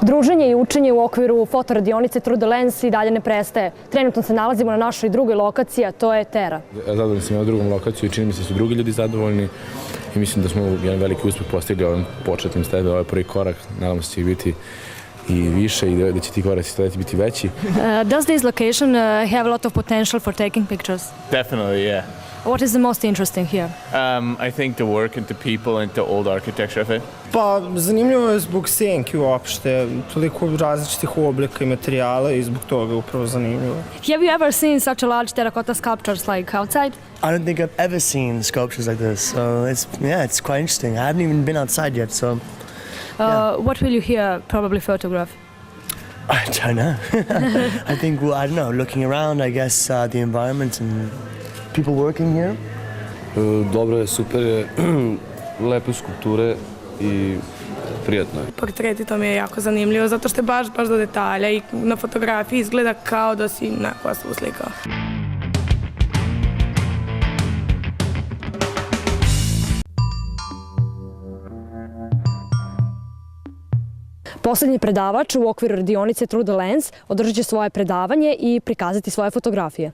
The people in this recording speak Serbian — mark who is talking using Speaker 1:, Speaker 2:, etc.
Speaker 1: Druženje i učenje u okviru fotoradionice Through the Lens i dalje ne prestaje. Trenutno se nalazimo na našoj drugoj lokaciji, a to je Tera.
Speaker 2: Zadovoljni sam na drugom lokaciju i čini mi se da su drugi ljudi zadovoljni i mislim da smo jedan veliki uspeh postigli ovim početnim stepom. Ovo je prvi korak, nadamo se će biti i više i da će ti koraci sledeći biti veći.
Speaker 1: Does this location have a lot of potential for taking pictures?
Speaker 3: Definitely, yeah.
Speaker 1: What is the most interesting here?
Speaker 3: I think the work and the people and the old architecture of it.
Speaker 4: Pa, zanimljivo je zbog senki uopšte, toliko različitih oblika i materijala i zbog toga upravo zanimljivo.
Speaker 1: Have you ever seen such a large terracotta sculptures like outside?
Speaker 5: I don't think I've ever seen sculptures like this, so it's quite interesting. I haven't even been outside yet, so.
Speaker 1: What will you here probably photograph?
Speaker 5: I don't know. I think, well, I don't know, looking around, I guess, the environment and people working here.
Speaker 6: Dobro je, super je, lepe skulpture i prijatno je.
Speaker 7: Portreti, to mi je jako zanimljivo, zato što je baš do detalja i na fotografiji izgleda kao da si neko vas uslikao.
Speaker 1: Poslednji predavač u okviru radionice Through the Lens održat će svoje predavanje i prikazati svoje fotografije.